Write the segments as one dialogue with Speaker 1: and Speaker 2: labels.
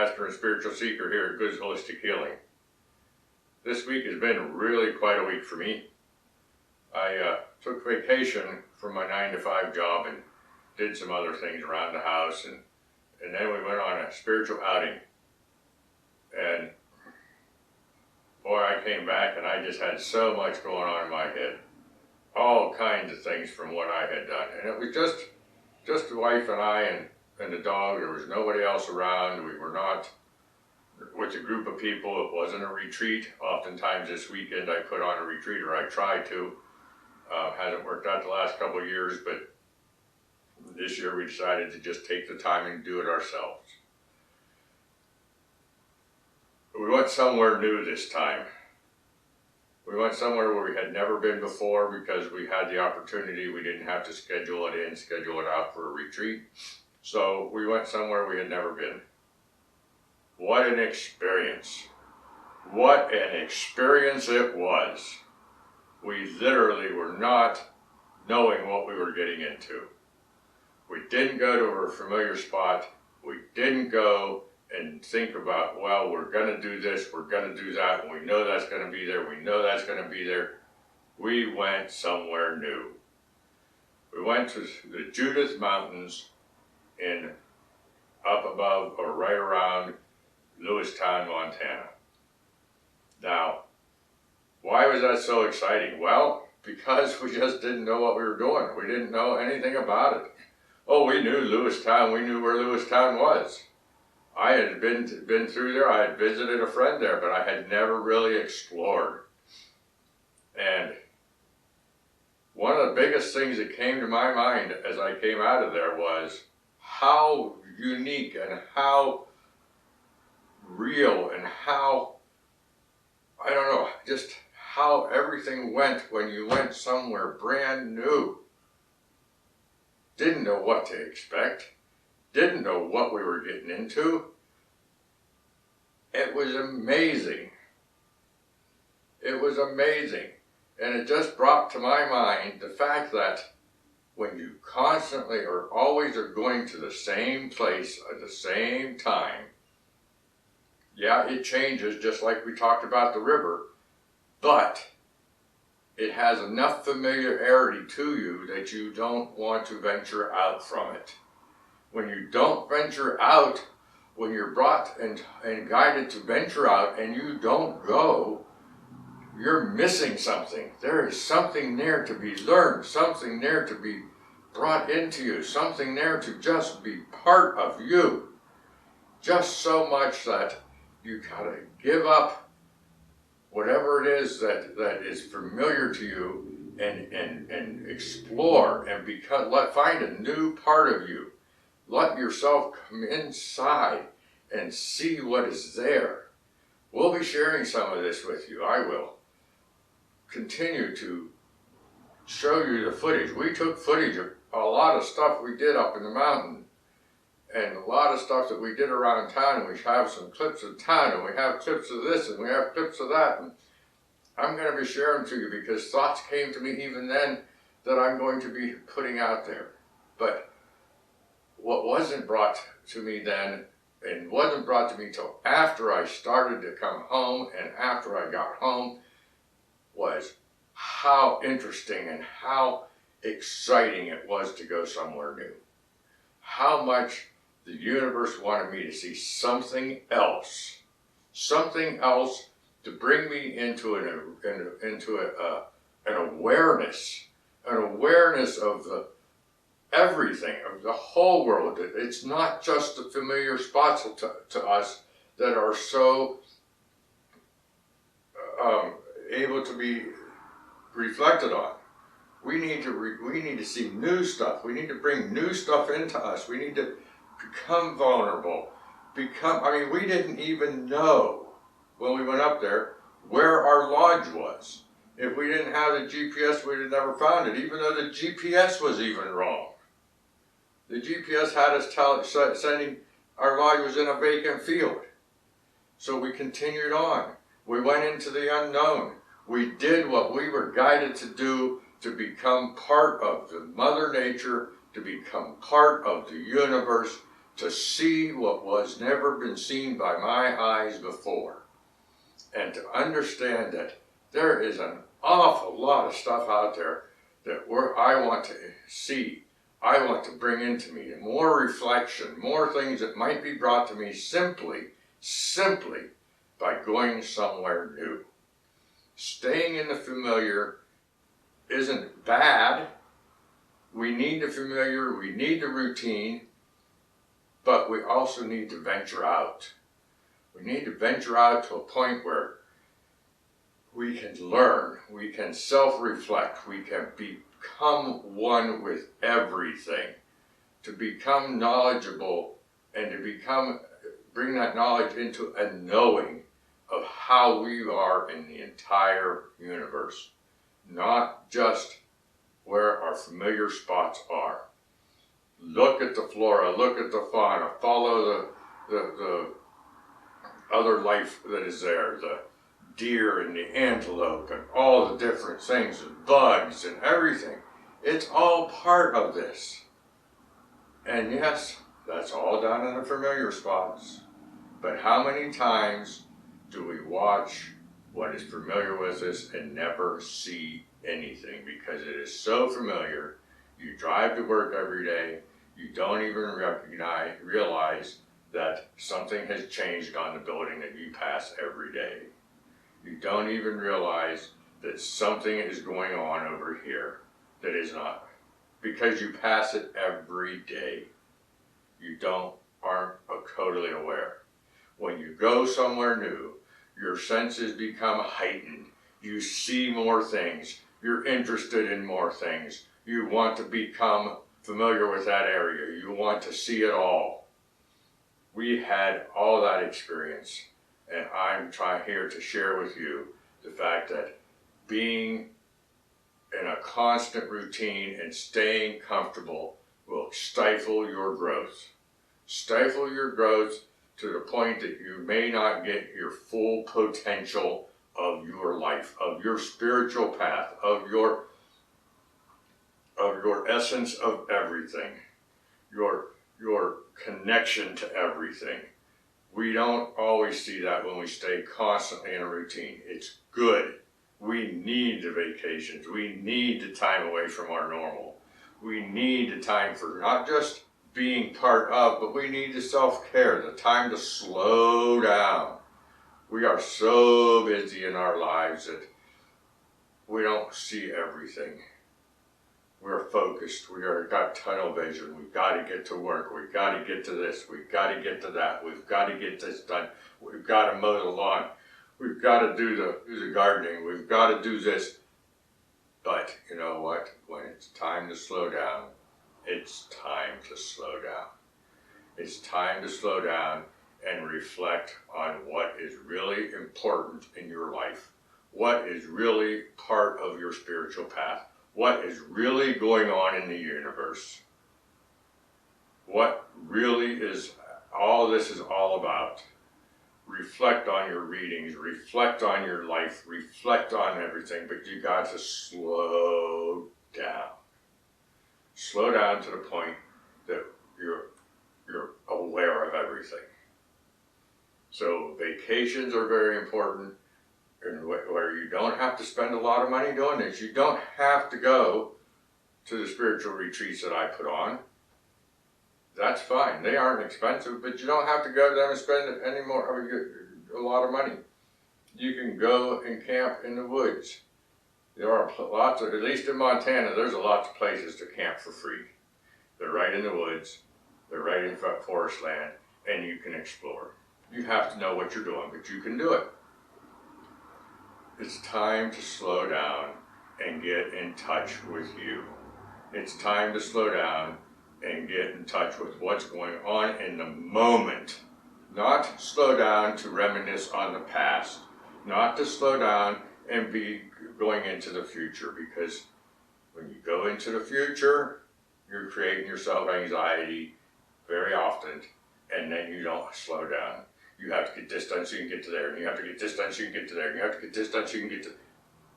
Speaker 1: master and spiritual seeker here at Good Holistic Healing. This week has been really quite a week for me. I took vacation from my 9-to-5 job and did some other things around the house, and then we went on a spiritual outing. And boy, I came back and I just had so much going on in my head. All kinds of things from what I had done. And it was just the wife and I and the dog. There was nobody else around. We were not with a group of people. It wasn't a retreat. Oftentimes this weekend I put on a retreat, or I try to. Hasn't worked out the last couple of years, but this year we decided to just take the time and do it ourselves. We went somewhere new this time. We went somewhere where we had never been before because we had the opportunity. We didn't have to schedule it out for a retreat. So we went somewhere we had never been. What an experience. What an experience it was. We literally were not knowing what we were getting into. We didn't go to a familiar spot. We didn't go and think about, well, we're going to do this, we're going to do that, and we know that's going to be there, we know that's going to be there. We went somewhere new. We went to the Judith Mountains up above or right around Lewistown, Montana. Now, why was that so exciting? Well, because we just didn't know what we were doing. We didn't know anything about it. Oh, we knew Lewistown, we knew where Lewistown was. I had been through there, I had visited a friend there, but I had never really explored. And one of the biggest things that came to my mind as I came out of there was how unique and how real and how, I don't know, just how everything went when you went somewhere brand new. Didn't know what to expect. Didn't know what we were getting into. It was amazing. It was amazing. And it just brought to my mind the fact that when you constantly or always are going to the same place at the same time, yeah, it changes just like we talked about the river, but it has enough familiarity to you that you don't want to venture out from it. When you don't venture out, when you're brought and guided to venture out and you don't go, you're missing something. There is something there to be learned, something there to be brought into you, something there to just be part of you. Just so much that you gotta give up whatever it is that is familiar to you and explore and find a new part of you. Let yourself come inside and see what is there. We'll be sharing some of this with you. I will continue to show you the footage. We took footage of a lot of stuff we did up in the mountain and a lot of stuff that we did around town, and we have some clips of town, and we have clips of this, and we have clips of that, and I'm going to be sharing to you because thoughts came to me even then that I'm going to be putting out there. But what wasn't brought to me then, and wasn't brought to me till after I started to come home and after I got home, was how interesting and how exciting it was to go somewhere new. How much the universe wanted me to see something else to bring me into an awareness of the everything, of the whole world. It's not just the familiar spots to us that are so able to be reflected on. We need to see new stuff. We need to bring new stuff into us. We need to become vulnerable. We didn't even know when we went up there where our lodge was. If we didn't have the GPS, we'd have never found it, even though the GPS was even wrong. The GPS had us sending our lodge was in a vacant field. So we continued on. We went into the unknown. We did what we were guided to do, to become part of the Mother Nature, to become part of the universe, to see what was never been seen by my eyes before, and to understand that there is an awful lot of stuff out there that I want to see, I want to bring into me, more reflection, more things that might be brought to me simply by going somewhere new. Staying in the familiar isn't bad. We need the familiar, we need the routine, but we also need to venture out. We need to venture out to a point where we can learn, we can self-reflect, we can become one with everything, to become knowledgeable and to bring that knowledge into a knowing of how we are in the entire universe, not just where our familiar spots are. Look at the flora, look at the fauna, follow the other life that is there, the deer and the antelope and all the different things, and bugs and everything. It's all part of this. And yes, that's all done in the familiar spots. But how many times do we watch what is familiar with us and never see anything because it is so familiar? You drive to work every day, you don't even realize that something has changed on the building that you pass every day. You don't even realize that something is going on over here that is not, because you pass it every day. You aren't totally aware. When you go somewhere new, your senses become heightened. You see more things. You're interested in more things. You want to become familiar with that area. You want to see it all. We had all that experience, and I'm here to share with you the fact that being in a constant routine and staying comfortable will stifle your growth. Stifle your growth to the point that you may not get your full potential of your life, of your spiritual path, of your essence of everything, your connection to everything. We don't always see that when we stay constantly in a routine. It's good. We need the vacations. We need the time away from our normal. We need the time for not just being part of, but we need the self-care, the time to slow down. We are so busy in our lives that we don't see everything. We're focused. Got tunnel vision. We've got to get to work. We've got to get to this. We've got to get to that. We've got to get this done. We've got to mow the lawn. We've got to do the gardening. We've got to do this. But you know what? When it's time to slow down, it's time to slow down. It's time to slow down and reflect on what is really important in your life. What is really part of your spiritual path. What is really going on in the universe? What really is all this is all about? Reflect on your readings, reflect on your life, reflect on everything, but you got to slow down. Slow down to the point that you're aware of everything. So vacations are very important. And where you don't have to spend a lot of money doing this. You don't have to go to the spiritual retreats that I put on. That's fine. They aren't expensive, but you don't have to go to them and spend a lot of money. You can go and camp in the woods. There are lots of, at least in Montana, there's lots of places to camp for free. They're right in the woods. They're right in forest land, and you can explore. You have to know what you're doing, but you can do it. It's time to slow down and get in touch with you. It's time to slow down and get in touch with what's going on in the moment. Not slow down to reminisce on the past. Not to slow down and be going into the future, because when you go into the future, you're creating yourself anxiety very often, and then you don't slow down. You have to get this done so you can get to there, and you have to get this done so you can get to there, and you have to get this done so you can get to,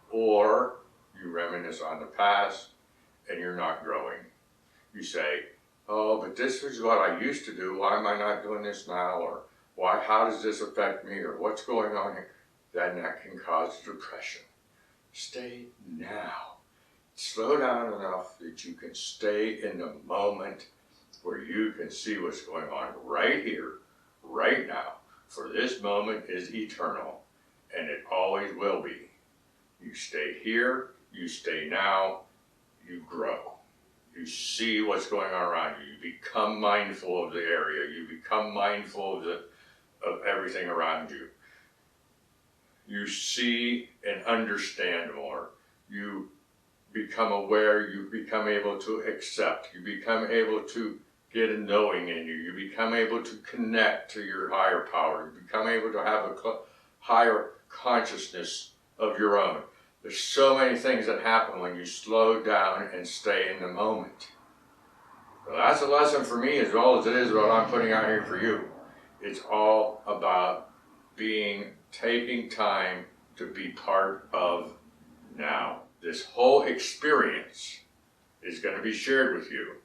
Speaker 1: or you reminisce on the past and you're not growing. You say, oh, but this is what I used to do. Why am I not doing this now? Or how does this affect me? Or what's going on here? Then that can cause depression. Stay now. Slow down enough that you can stay in the moment where you can see what's going on right here, right now. For this moment is eternal, and it always will be. You stay here, you stay now, you grow. You see what's going on around you. You become mindful of the area. You become mindful of everything around you. You see and understand more. You become aware. You become able to accept. You become able to get a knowing in you. You become able to connect to your higher power. You become able to have a higher consciousness of your own. There's so many things that happen when you slow down and stay in the moment. So that's a lesson for me as well as it is what I'm putting out here for you. It's all about taking time to be part of now. This whole experience is going to be shared with you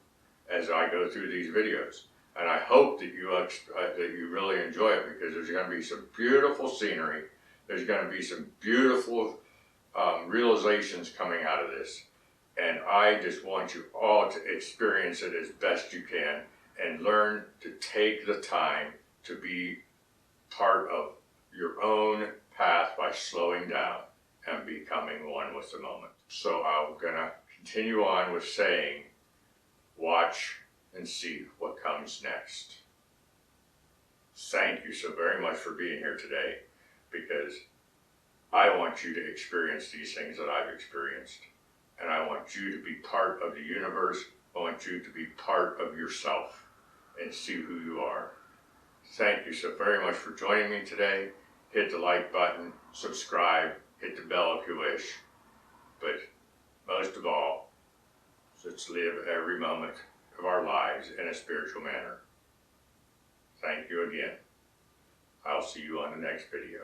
Speaker 1: as I go through these videos. And I hope that you really enjoy it, because there's going to be some beautiful scenery. There's going to be some beautiful realizations coming out of this. And I just want you all to experience it as best you can and learn to take the time to be part of your own path by slowing down and becoming one with the moment. So I'm going to continue on with saying, watch and see what comes next. Thank you so very much for being here today, because I want you to experience these things that I've experienced. And I want you to be part of the universe. I want you to be part of yourself and see who you are. Thank you so very much for joining me today. Hit the like button, subscribe, hit the bell if you wish. But most of all, let's live every moment of our lives in a spiritual manner. Thank you again. I'll see you on the next video.